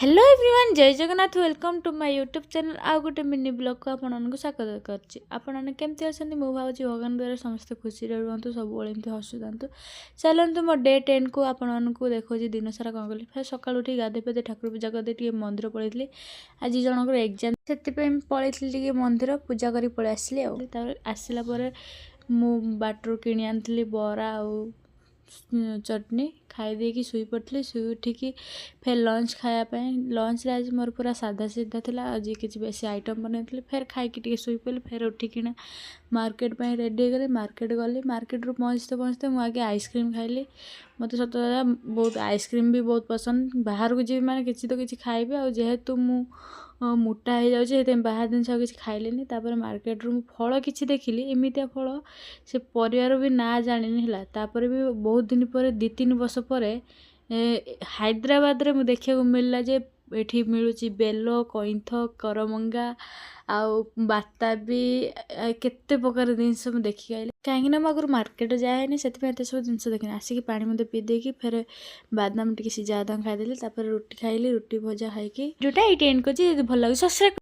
Hello everyone Jai Jagannath welcome to my YouTube channel आ गोटे mini blog को आपको स्वागत करछि। आपन केमती अछंती मु भावछि भगवान द्वारा समस्त खुशी रहंतु सब बेले एमती हसुदांतु। चलंतु मो डे 10 को आपन को देखोछि दिन सारा कोन कली। फिर सकाळ उठी गाधे पेदे ठाकुर पूजा करदे टिके मंदिर पळैतली। आज जनकर एग्जाम सेति पे पळैतली टिके मंदिर पूजा करी पळै आसली आ तापर आसिला परे मु बाटरू किनि आनथली बरा आ चटनी खाई देकी शुई पड़ती शुई उठिकी फिर लंच खायापी लंच आज मोर पूरा साधा सीधा था आज किसी बेसी आइटम बनई फिर खाई शुई पड़ी फिर उठिकिना मार्केट पे रेडी गली मार्केट रू पहुँचते पहुँचते मुझे आगे आइसक्रीम खाइली। मत सत बहुत आइसक्रीम भी बहुत पसंद बाहर को जी मैंने किसी तो किसी खाइबी आ जेहेतु मु मोटा हो जाऊँचे बाहर जिन किसी खाइलेनी। तापर मार्केट रू फल किसी देखिली एमतिया फल से परिवार भी ना जानी है तापर भी बहुत दिन पर 2-3 वर्ष पर हैदराबाद रे देखा मिलला जे एठी मिलूची बेलो कइंथ करमंगा आउ बाता भी केते प्रकार जिनस देखी आइली कहीं आगुरी मार्केट जाए से सब जिन देखनी आसिक पानी मत पी देकी फिर बादाम टी सिझा बादाम खाईदेली रुटी खाइली रुटी भजा खाई भिडियोटा ये एंड कर भल लगे सब्सक्राइब